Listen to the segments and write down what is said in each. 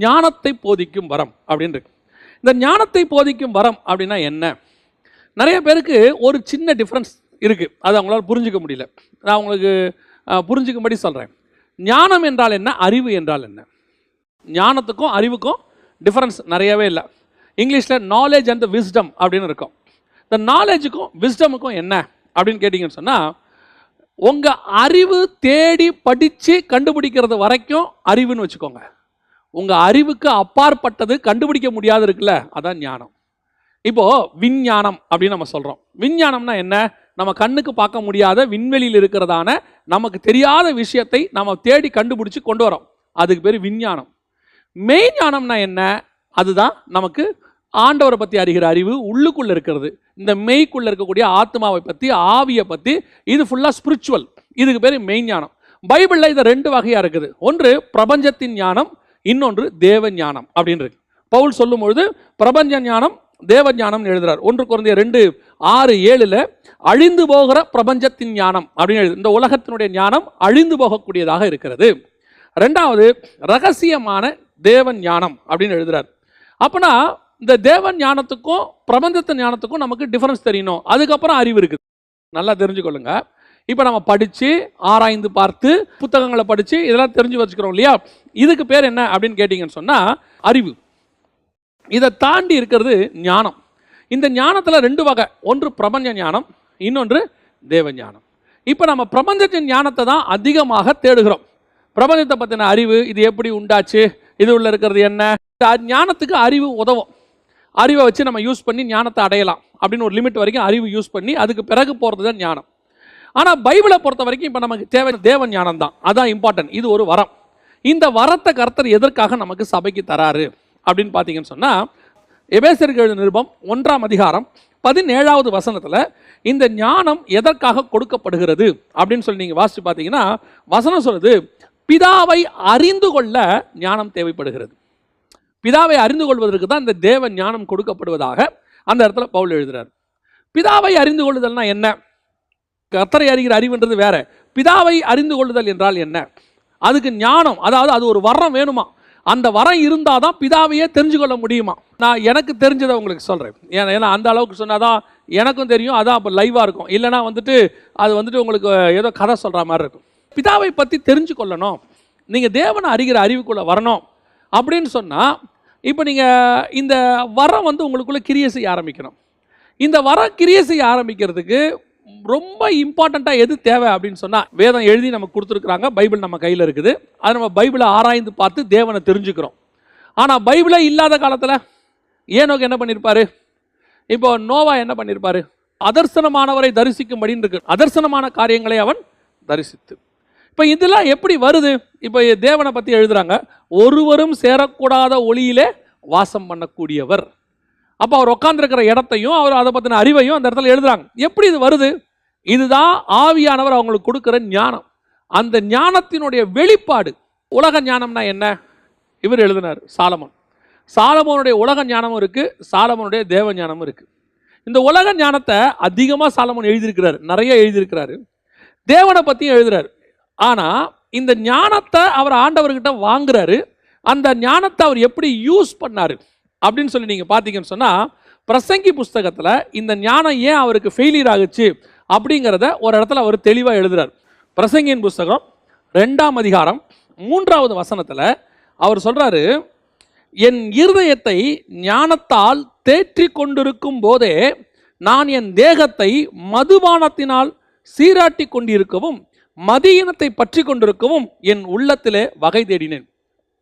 ஞானத்தை போதிக்கும் வரம் அப்படின்னு இருக்கு. இந்த ஞானத்தை போதிக்கும் வரம் அப்படின்னா என்ன? நிறைய பேருக்கு ஒரு சின்ன டிஃப்ரென்ஸ் இருக்குது, அது அவங்களால புரிஞ்சிக்க முடியல. நான் உங்களுக்கு புரிஞ்சிக்கும்படி சொல்கிறேன். ஞானம் என்றால் என்ன, அறிவு என்றால் என்ன? ஞானத்துக்கும் அறிவுக்கும் டிஃப்ரென்ஸ் நிறையவே இல்லை. இங்கிலீஷில் நாலேஜ் அண்ட் விஸ்டம் அப்படின்னு இருக்கும். இந்த நாலேஜுக்கும் விஸ்டமுக்கும் என்ன அப்படின்னு கேட்டிங்கன்னு சொன்னால், உங்கள் அறிவு தேடி படித்து கண்டுபிடிக்கிறது வரைக்கும் அறிவுன்னு வச்சுக்கோங்க. உங்கள் அறிவுக்கு அப்பாற்பட்டது கண்டுபிடிக்க முடியாது இருக்குல்ல, அதான் ஞானம். இப்போது விஞ்ஞானம் அப்படின்னு நம்ம சொல்கிறோம். விஞ்ஞானம்னா என்ன? நம்ம கண்ணுக்கு பார்க்க முடியாத விண்வெளியில் இருக்கிறதான நமக்கு தெரியாத விஷயத்தை நம்ம தேடி கண்டுபிடிச்சி கொண்டு வரோம், அதுக்கு பேர் விஞ்ஞானம். மெய்ஞானம்னா என்ன? அதுதான் நமக்கு ஆண்டவரை பற்றி அறிகிற அறிவு, உள்ளுக்குள்ளே இருக்கிறது. இந்த மெய்க்குள்ளே இருக்கக்கூடிய ஆத்மாவை பற்றி, ஆவியை பற்றி, இது ஃபுல்லாக ஸ்பிரிச்சுவல், இதுக்கு பேர் மெய்ஞானம். பைபிளில் இது ரெண்டு வகையாக இருக்குது. ஒன்று பிரபஞ்சத்தின் ஞானம், இன்னொன்று தேவ ஞானம் அப்படின்னு இருக்கு. பவுல் சொல்லும் பொழுது பிரபஞ்ச ஞானம் தேவ ஞானம் எழுதுறார். 1 கொரிந்தியர் 2:6-7 அழிந்து போகிற பிரபஞ்சத்தின் ஞானம் அப்படின்னு எழுது. இந்த உலகத்தினுடைய ஞானம் அழிந்து போகக்கூடியதாக இருக்கிறது. ரெண்டாவது ரகசியமான தேவன் ஞானம் அப்படின்னு எழுதுறார். அப்பனா இந்த தேவன் ஞானத்துக்கும் பிரபஞ்சத்தின் ஞானத்துக்கும் நமக்கு டிஃபரன்ஸ் தெரியணும். அதுக்கப்புறம் அறிவு இருக்குது. நல்லா தெரிஞ்சுக்கொள்ளுங்க. இப்போ நம்ம படித்து ஆராய்ந்து பார்த்து புத்தகங்களை படித்து இதெல்லாம் தெரிஞ்சு வச்சுக்கிறோம் இல்லையா? இதுக்கு பேர் என்ன அப்படின்னு கேட்டிங்கன்னு சொன்னால் அறிவு. இதை தாண்டி இருக்கிறது ஞானம். இந்த ஞானத்தில் ரெண்டு வகை, ஒன்று பிரபஞ்ச ஞானம், இன்னொன்று தேவ ஞானம். இப்போ நம்ம பிரபஞ்சத்தின் ஞானத்தை தான் அதிகமாக தேடுகிறோம். பிரபஞ்சத்தை பற்றின அறிவு, இது எப்படி உண்டாச்சு, இது உள்ள இருக்கிறது என்ன, ஞானத்துக்கு அறிவு உதவும். அறிவை வச்சு நம்ம யூஸ் பண்ணி ஞானத்தை அடையலாம் அப்படின்னு ஒரு லிமிட் வரைக்கும் அறிவு யூஸ் பண்ணி அதுக்கு பிறகு போகிறது தான் ஞானம். ஆனால் பைபிளை பொறுத்த வரைக்கும் இப்போ நமக்கு தேவை தேவ ஞானம் தான், அதான் இம்பார்ட்டன்ட். இது ஒரு வரம். இந்த வரத்தை கர்த்தர் எதற்காக நமக்கு சபைக்கு தராரு அப்படின்னு பார்த்தீங்கன்னு சொன்னால், எபேசியருக்கு எழுதின நிருபம் 1:17 இந்த ஞானம் எதற்காக கொடுக்கப்படுகிறது அப்படின்னு சொல்லி நீங்கள் வாசித்து பார்த்தீங்கன்னா, வசனம் சொல்லுது, பிதாவை அறிந்து கொள்ள ஞானம் தேவைப்படுகிறது. பிதாவை அறிந்து கொள்வதற்கு தான் இந்த தேவ ஞானம் கொடுக்கப்படுவதாக அந்த இடத்துல பவுல் எழுதுறார். பிதாவை அறிந்து கொள்ளுதல்னா என்ன? கர்த்தரை அறிகிற அறிவுன்றது வேற. பிதாவை அறிந்து கொள்ளுதல் என்றால் என்ன? அதுக்கு ஞானம், அதாவது அது ஒரு வரம் வேணுமா? அந்த வரம் இருந்தால் தான் பிதாவையே தெரிஞ்சு கொள்ள முடியுமா? நான் எனக்கு தெரிஞ்சதை உங்களுக்கு சொல்கிறேன். ஏன்னா அந்த அளவுக்கு சொன்னாதான் எனக்கும் தெரியும், அதான் அப்போ லைவாக இருக்கும். இல்லைனா அது உங்களுக்கு ஏதோ கதை சொல்கிற மாதிரி இருக்கும். பிதாவை பற்றி தெரிஞ்சு கொள்ளணும், நீங்கள் தேவனை அறிகிற அறிவுக்குள்ளே வரணும் அப்படின்னு சொன்னால், இப்போ நீங்கள் இந்த வரம் உங்களுக்குள்ளே கிரியை செய்ய ஆரம்பிக்கணும். இந்த வரம் கிரியை செய்ய ஆரம்பிக்கிறதுக்கு ரொம்ப இம்பார்ட்டண்ட்டாக எது தேவை அப்படின்னு சொன்னால், வேதம் எழுதி நமக்கு கொடுத்துருக்குறாங்க, பைபிள் நம்ம கையில் இருக்குது. அதை நம்ம பைபிளை ஆராய்ந்து பார்த்து தேவனை தெரிஞ்சுக்கிறோம். ஆனால் பைபிளே இல்லாத காலத்தில் ஏனோக்கு என்ன பண்ணியிருப்பாரு? இப்போ நோவா என்ன பண்ணியிருப்பாரு? அதர்சனமானவரை தரிசிக்கும்படின்னு இருக்கு. அதர்சனமான காரியங்களை அவன் தரிசித்து. இப்போ இதெல்லாம் எப்படி வருது? இப்போ தேவனை பற்றி எழுதுறாங்க, ஒருவரும் சேரக்கூடாத ஒளியிலே வாசம் பண்ணக்கூடியவர். அப்போ அவர் உட்காந்துருக்கிற இடத்தையும் அவர் அதை பற்றின அறிவையும் அந்த இடத்துல எழுதுறாங்க. எப்படி இது வருது? இதுதான் ஆவியானவர் அவங்களுக்கு கொடுக்குற ஞானம். அந்த ஞானத்தினுடைய வெளிப்பாடு. உலக ஞானம்னா என்ன? இவர் எழுதினார், சாலமோன். சாலமோனுடைய உலக ஞானமும் இருக்குது, சாலமோனுடைய தேவ ஞானமும் இருக்குது. இந்த உலக ஞானத்தை அதிகமாக சாலமோன் எழுதியிருக்கிறார், நிறைய எழுதியிருக்கிறாரு. தேவனை பற்றியும் எழுதுறாரு. ஆனால் இந்த ஞானத்தை அவர் ஆண்டவர்கிட்ட வாங்குறாரு. அந்த ஞானத்தை அவர் எப்படி யூஸ் பண்ணார் அப்படின்னு சொல்லி நீங்கள் பார்த்தீங்கன்னு சொன்னால், பிரசங்கி புஸ்தகத்தில் இந்த ஞானம் ஏன் அவருக்கு ஃபெயிலியர் ஆகுச்சு அப்படிங்கிறத ஒரு இடத்துல அவர் தெளிவாக எழுதுறார். பிரசங்கியின் புஸ்தகம் 2:3 அவர் சொல்கிறாரு, என் இருதயத்தை ஞானத்தால் தேற்றி கொண்டிருக்கும் போதே நான் என் தேகத்தை மதுபானத்தினால் சீராட்டி கொண்டிருக்கவும் மதியினத்தை பற்றி கொண்டிருக்கவும் என் உள்ளத்திலே வகை தேடினேன்.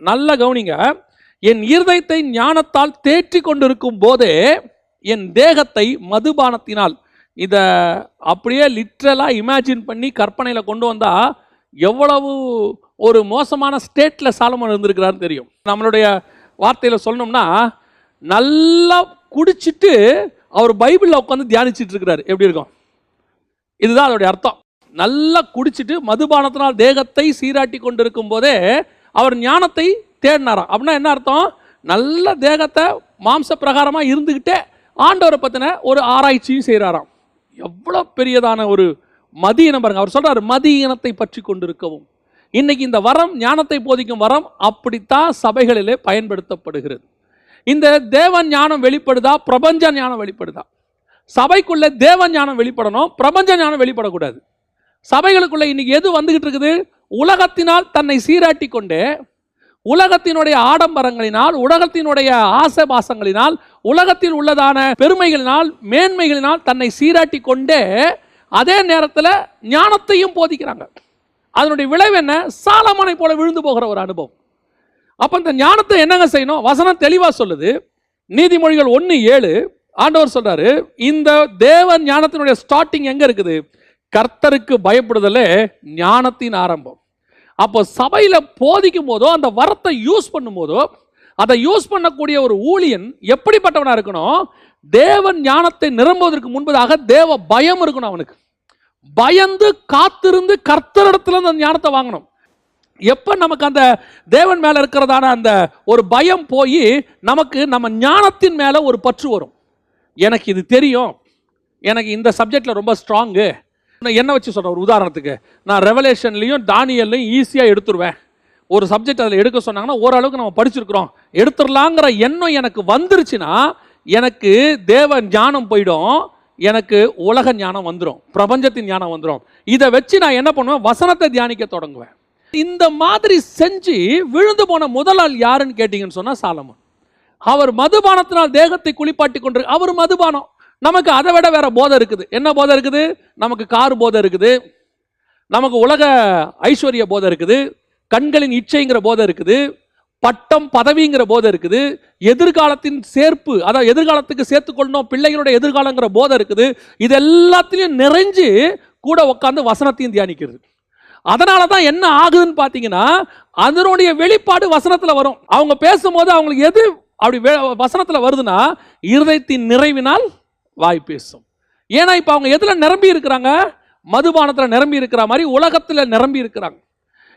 நல்ல கவனிங்க, என் இருதயத்தை ஞானத்தால் தேற்றி கொண்டிருக்கும் போதே என் தேகத்தை மதுபானத்தினால், இதை அப்படியே லிட்ரலாக இமேஜின் பண்ணி கற்பனையில் கொண்டு வந்தால் எவ்வளவு ஒரு மோசமான ஸ்டேட்டில் சாலமோன் இருந்திருக்கிறாருன்னு தெரியும். நம்மளுடைய வார்த்தையில் சொல்லணும்னா, நல்லா குடிச்சிட்டு அவர் பைபிளில் உட்காந்து தியானிச்சுட்டு இருக்கிறாரு, எப்படி இருக்கும்? இதுதான் அதோடைய அர்த்தம். நல்லா குடிச்சிட்டு மதுபானத்தினால் தேகத்தை சீராட்டி கொண்டிருக்கும் போதே அவர் ஞானத்தை தேடினாராம். அப்படின்னா என்ன அர்த்தம்? நல்ல தேகத்தை மாம்ச பிரகாரமாக இருந்துக்கிட்டே ஆண்டவரை பற்றின ஒரு ஆராய்ச்சியும் செய்கிறாராம். எவ்வளோ பெரியதான ஒரு மதியினம் பாருங்க. அவர் சொல்கிறார், மதியினத்தை பற்றி கொண்டிருக்கவும். இன்னைக்கு இந்த வரம், ஞானத்தை போதிக்கும் வரம் அப்படித்தான் சபைகளிலே பயன்படுத்தப்படுகிறது. இந்த தேவ ஞானம் வெளிப்படுதா, பிரபஞ்ச ஞானம் வெளிப்படுதா? சபைக்குள்ள தேவ ஞானம் வெளிப்படணும், பிரபஞ்ச ஞானம் வெளிப்படக்கூடாது. சபைகளுக்குள்ள இன்னைக்கு எது வந்துகிட்டு இருக்குது? உலகத்தினால் தன்னை சீராட்டி கொண்டு, உலகத்தினுடைய ஆடம்பரங்களினால், உலகத்தினுடைய ஆசபாசங்களினால், உலகத்தில் உள்ளதான பெருமைகளினால், மேன்மைகளினால் தன்னை சீராட்டி கொண்டே அதே நேரத்தில் ஞானத்தையும் போதிக்கிறாங்க. அதனுடைய விளைவு என்ன? சாலமோனை போல விழுந்து போகிற ஒரு அனுபவம். அப்ப இந்த ஞானத்தை என்னங்க செய்யணும்? வசனம் தெளிவா சொல்லுது. நீதிமொழிகள் 1:7 ஆண்டவர் சொல்றாரு, இந்த தேவ ஞானத்தினுடைய ஸ்டார்டிங் எங்க இருக்குது? கர்த்தருக்கு பயப்படுதலே ஞானத்தின் ஆரம்பம். அப்போ சபையில போதிக்கும் போதோ, அந்த வரத்தை யூஸ் பண்ணும் போதோ, அதை யூஸ் பண்ணக்கூடிய ஒரு ஊழியன் எப்படிப்பட்டவனா இருக்கணும்? தேவன் ஞானத்தை நிரம்புவதற்கு முன்பதாக தேவ பயம் இருக்கணும். அவனுக்கு பயந்து காத்திருந்து கர்த்தரிடத்துல அந்த ஞானத்தை வாங்கணும். எப்ப நமக்கு அந்த தேவன் மேல இருக்கிறதான அந்த ஒரு பயம் போய் நமக்கு நம்ம ஞானத்தின் மேல ஒரு பற்று வரும். எனக்கு இது தெரியும், எனக்கு இந்த சப்ஜெக்ட்ல ரொம்ப ஸ்ட்ராங்கு. என்ன வச்சு சொல்றேன், ஒரு உதாரணத்துக்கு நான் ரெவலேஷன்லையும் தானியல்லையும் ஈஸியாக எடுத்துருவேன். ஒரு சப்ஜெக்ட் அதில் எடுக்க சொன்னாங்கன்னா ஓரளவுக்கு நம்ம படிச்சிருக்கிறோம், எடுத்துடலாங்கிற எண்ணம் எனக்கு வந்துருச்சுன்னா எனக்கு தேவ ஞானம் போயிடும், எனக்கு உலக ஞானம் வந்துடும், பிரபஞ்சத்தின் ஞானம் வந்துடும். இதை வச்சு நான் என்ன பண்ணுவேன்? வசனத்தை தியானிக்க தொடங்குவேன். இந்த மாதிரி செஞ்சு விழுந்து போன முதல் ஆள் யாருன்னு கேட்டீங்கன்னு சொன்னா சாலமோன். அவர் மதுபானத்தினால் தேகத்தை குளிப்பாட்டி கொண்டு, அவர் மதுபானம். நமக்கு அதை விட வேற போதை இருக்குது. என்ன போதை இருக்குது? நமக்கு கார் போதை இருக்குது, நமக்கு உலக ஐஸ்வர்ய போதை இருக்குது, கண்களின் இச்சைங்கிற போதை இருக்குது, பட்டம் பதவிங்கிற போதை இருக்குது, எதிர்காலத்தின் சேர்ப்பு, அதாவது எதிர்காலத்துக்கு சேர்த்துக்கொள்ளணும் பிள்ளைகளுடைய எதிர்காலங்கிற போதை இருக்குது. இது எல்லாத்திலையும் நிறைஞ்சு கூட உட்காந்து வசனத்தையும் தியானிக்கிறது. அதனால தான் என்ன ஆகுதுன்னு பார்த்தீங்கன்னா, அதனுடைய வெளிப்பாடு வசனத்தில் வரும். அவங்க பேசும்போது அவங்களுக்கு எது அப்படி வசனத்தில் வருதுன்னா, இருதயத்தின் நிறைவினால் வாய் பேசும். ஏன்னா இப்போ அவங்க எதில் நிரம்பி இருக்கிறாங்க? மதுபானத்தில் நிரம்பி இருக்கிற மாதிரி உலகத்தில் நிரம்பி இருக்கிறாங்க.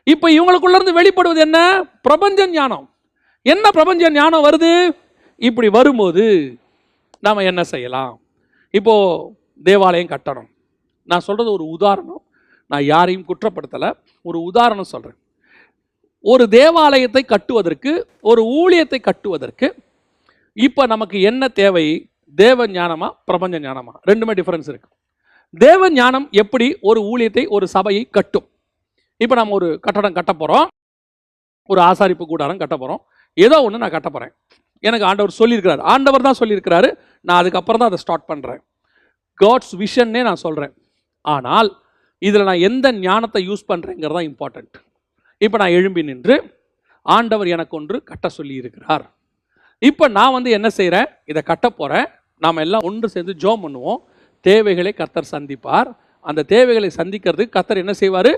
இப்போ இவங்களுக்குள்ள இருந்து வெளிப்படுவது என்ன? பிரபஞ்ச ஞானம். என்ன பிரபஞ்ச ஞானம் வருது? இப்படி வரும்போது நாம என்ன செய்யலாம்? இப்போ தேவாலயம் கட்டணும். நான் சொல்றது ஒரு உதாரணம், நான் யாரையும் குற்றப்படுத்தலை, ஒரு உதாரணம் சொல்றேன். ஒரு தேவாலயத்தை கட்டுவதற்கு, ஒரு ஊழியத்தை கட்டுவதற்கு இப்போ நமக்கு என்ன தேவை? தேவ ஞானமா பிரபஞ்ச ஞானமா? ரெண்டுமே டிஃபரன்ஸ் இருக்கு. தேவ ஞானம் எப்படி ஒரு ஊழியத்தை, ஒரு சபையை கட்டும்? இப்போ நம்ம ஒரு கட்டடம் கட்ட போகிறோம், ஒரு ஆசாரிப்பு கூடாரம் கட்ட போகிறோம், ஏதோ ஒன்று நான் கட்ட போகிறேன். எனக்கு ஆண்டவர் சொல்லியிருக்கிறார், ஆண்டவர் தான் சொல்லியிருக்கிறாரு, நான் அதுக்கப்புறம் தான் அதை ஸ்டார்ட் பண்ணுறேன். காட்ஸ் விஷன்னே நான் சொல்கிறேன். ஆனால் இதில் நான் எந்த ஞானத்தை யூஸ் பண்ணுறேங்கிறது தான் இம்பார்ட்டண்ட். இப்போ நான் எழும்பி நின்று ஆண்டவர் எனக்கு ஒன்று கட்ட சொல்லி இருக்கிறார். இப்போ நான் என்ன செய்கிறேன்? இதை கட்ட போகிறேன். நாம் எல்லாம் ஒன்று சேர்ந்து ஜெபம் பண்ணுவோம். தேவைகளை கர்த்தர் சந்திப்பார். அந்த தேவைகளை சந்திக்கிறதுக்கு கர்த்தர் என்ன செய்வார்?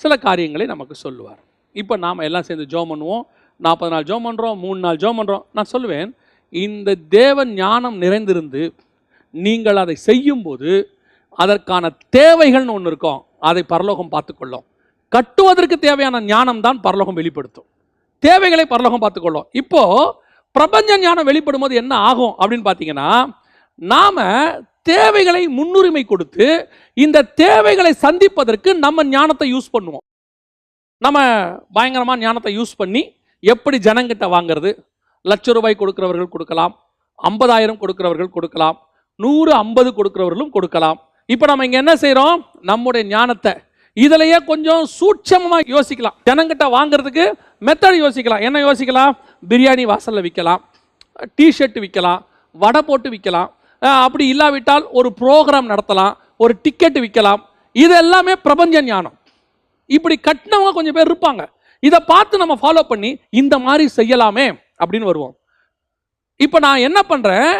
சில காரியங்களை நமக்கு சொல்லுவார். இப்போ நாம் எல்லாம் சேர்ந்து ஜெபம் பண்ணுவோம். 40 நாள் ஜெபம் பண்ணுறோம், 3 நாள் ஜெபம் பண்ணுறோம். நான் சொல்லுவேன், இந்த தேவ ஞானம் நிறைந்திருந்து நீங்கள் அதை செய்யும்போது அதற்கான தேவைகள்னு ஒன்று இருக்கும், அதை பரலோகம் பார்த்துக்கொள்ளும். கட்டுவதற்கு தேவையான ஞானம் தான் பரலோகம் வெளிப்படுத்தும், தேவைகளை பரலோகம் பார்த்துக்கொள்ளும். இப்போ பிரபஞ்ச ஞானம் வெளிப்படும் போது என்ன ஆகும் அப்படின்னு பார்த்தீங்கன்னா, நாம தேவைகளை முன்னுரிமை கொடுத்து இந்த தேவைகளை சந்திப்பதற்கு நம்ம ஞானத்தை யூஸ் பண்ணுவோம். நம்ம பயங்கரமான ஞானத்தை யூஸ் பண்ணி எப்படி ஜனங்கிட்ட வாங்கிறது, ₹1,00,000 கொடுக்கிறவர்கள் கொடுக்கலாம், 50,000 கொடுக்கிறவர்கள் கொடுக்கலாம், 150 கொடுக்கிறவர்களும் கொடுக்கலாம். இப்போ நம்ம இங்கே என்ன செய்கிறோம்? நம்முடைய ஞானத்தை இதிலேயே கொஞ்சம் சூட்சமாக யோசிக்கலாம். ஜனங்கிட்ட வாங்கிறதுக்கு மெத்தட் யோசிக்கலாம். என்ன யோசிக்கலாம்? பிரியாணி வாசலில் விற்கலாம், டிஷர்ட் விற்கலாம், வடை போட்டு விற்கலாம், அப்படி இல்லாவிட்டால் ஒரு ப்ரோக்ராம் நடத்தலாம், ஒரு டிக்கெட் விற்கலாம். இது எல்லாமே பிரபஞ்ச ஞானம். இப்படி கட்டினவங்க கொஞ்சம் பேர் இருப்பாங்க. இதை பார்த்து நம்ம ஃபாலோ பண்ணி இந்த மாதிரி செய்யலாமே அப்படின்னு வருவோம். இப்போ நான் என்ன பண்ணுறேன்?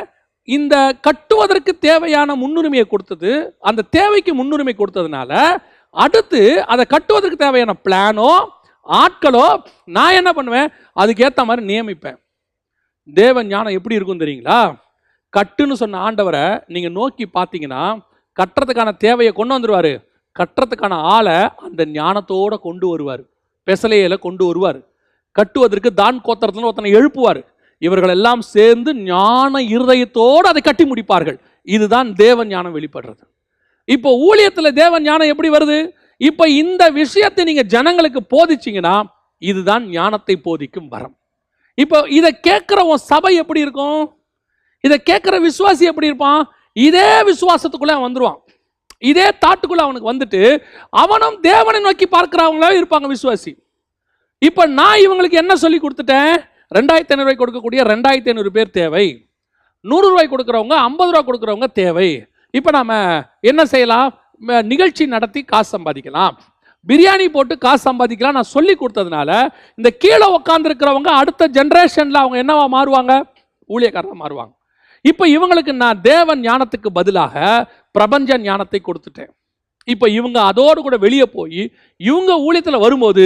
இந்த கட்டுவதற்கு தேவையான முன்னுரிமையை கொடுத்தது, அந்த தேவைக்கு முன்னுரிமை கொடுத்ததுனால அடுத்து அதை கட்டுவதற்கு தேவையான பிளானோ ஆட்களோ நான் என்ன பண்ணுவேன்? அதுக்கேற்ற மாதிரி நியமிப்பேன். தேவ ஞானம் எப்படி இருக்கும் தெரியுங்களா? கட்டுன்னு சொன்ன ஆண்டவரை நீங்கள் நோக்கி பார்த்தீங்கன்னா கட்டுறதுக்கான தேவையை கொண்டு வந்துடுவார், கட்டுறதுக்கான ஆளை அந்த ஞானத்தோடு கொண்டு வருவார், பெசலையில கொண்டு வருவார். கட்டுவதற்கு தான் கோத்திரத்தில் ஒருத்தனை எழுப்புவார். இவர்கள் எல்லாம் சேர்ந்து ஞான இருதயத்தோடு அதை கட்டி முடிப்பார்கள். இதுதான் தேவ ஞானம் வெளிப்படுறது. இப்போ ஊழியத்தில் தேவ ஞானம் எப்படி வருது? இப்ப இந்த விஷயத்தை நீங்க ஜனங்களுக்கு போதிச்சீங்கன்னா இதுதான் ஞானத்தை போதிக்கும் வரம். இப்போ இதை கேட்கிற உன் சபை எப்படி இருக்கும்? இதை கேட்கிற விசுவாசி எப்படி இருப்பான்? இதே விசுவாசத்துக்குள்ள அவன் வந்துருவான். இதே தாட்டுக்குள்ள அவனுக்கு வந்துட்டு அவனும் தேவனை நோக்கி பார்க்கிறவங்களே இருப்பாங்க விசுவாசி. இப்ப நான் இவங்களுக்கு என்ன சொல்லி கொடுத்துட்டேன்? 2500 ரூபாய் கொடுக்கக்கூடிய 2500 பேர் தேவை, 100 ரூபாய் கொடுக்குறவங்க 50 ரூபாய் கொடுக்குறவங்க தேவை. இப்ப நாம என்ன செய்யலாம்? நிகழ்ச்சி நடத்தி காசு சம்பாதிக்கலாம், பிரியாணி போட்டு காசு சம்பாதிக்கலாம். நான் சொல்லி கொடுத்ததுனால இந்த கீழே உட்கார்ந்து இருக்கிறவங்க அடுத்த ஜெனரேஷன்ல அவங்க என்னவா மாறுவாங்க? ஊழியக்காரராக மாறுவாங்க. இப்ப இவங்களுக்கு நான் தேவன் ஞானத்துக்கு பதிலாக பிரபஞ்ச ஞானத்தை கொடுத்துட்டேன். இப்ப இவங்க அதோடு கூட வெளியே போய் இவங்க ஊழியத்தில் வரும்போது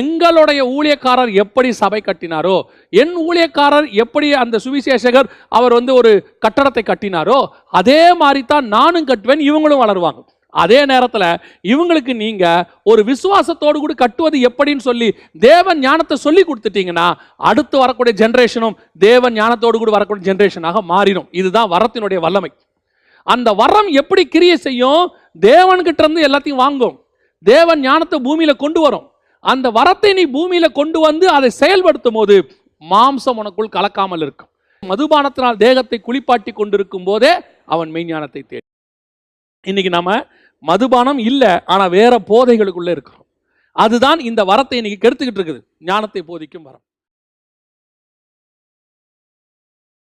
எங்களுடைய ஊழியக்காரர் எப்படி சபை கட்டினாரோ, என் ஊழியக்காரர் எப்படி அந்த சுவிசேஷகர் அவர் ஒரு கட்டடத்தை கட்டினாரோ அதே மாதிரி தான் நானும் கட்டுவேன், இவங்களும் வளருவாங்க. அதே நேரத்தில் இவங்களுக்கு நீங்க ஒரு விசுவாசத்தோடு கூட கட்டுவது எப்படின்னு சொல்லி தேவன் ஞானத்தை சொல்லி கொடுத்துட்டீங்கன்னா அடுத்து வரக்கூடிய ஜெனரேஷனும் தேவன் ஞானத்தோடு கூட வரக்கூடிய ஜெனரேஷனாக மாறிடும். இதுதான் வரத்தினுடைய வல்லமை. அந்த வரம் எப்படி கிரியை செய்யும்? தேவன்கிட்ட இருந்து எல்லாத்தையும் வாங்கும், தேவன் ஞானத்தை பூமியில கொண்டு வரும். அந்த வரத்தை நீ பூமியில கொண்டு வந்து அதை செயல்படுத்தும் போது மாம்சம் உனக்குள் கலக்காமல் இருக்கும். மதுபானத்தினால் தேகத்தை குளிப்பாட்டி கொண்டிருக்கும் போதே அவன் மெய்ஞானத்தை தேடி. இன்னைக்கு நம்ம மதுபானம் இல்லை, ஆனா வேற போதைகளுக்குள்ள இருக்கிறோம். அதுதான் இந்த வரத்தை இன்னைக்கு கெடுத்துக்கிட்டு இருக்குது, ஞானத்தை போதிக்கும் வரம்.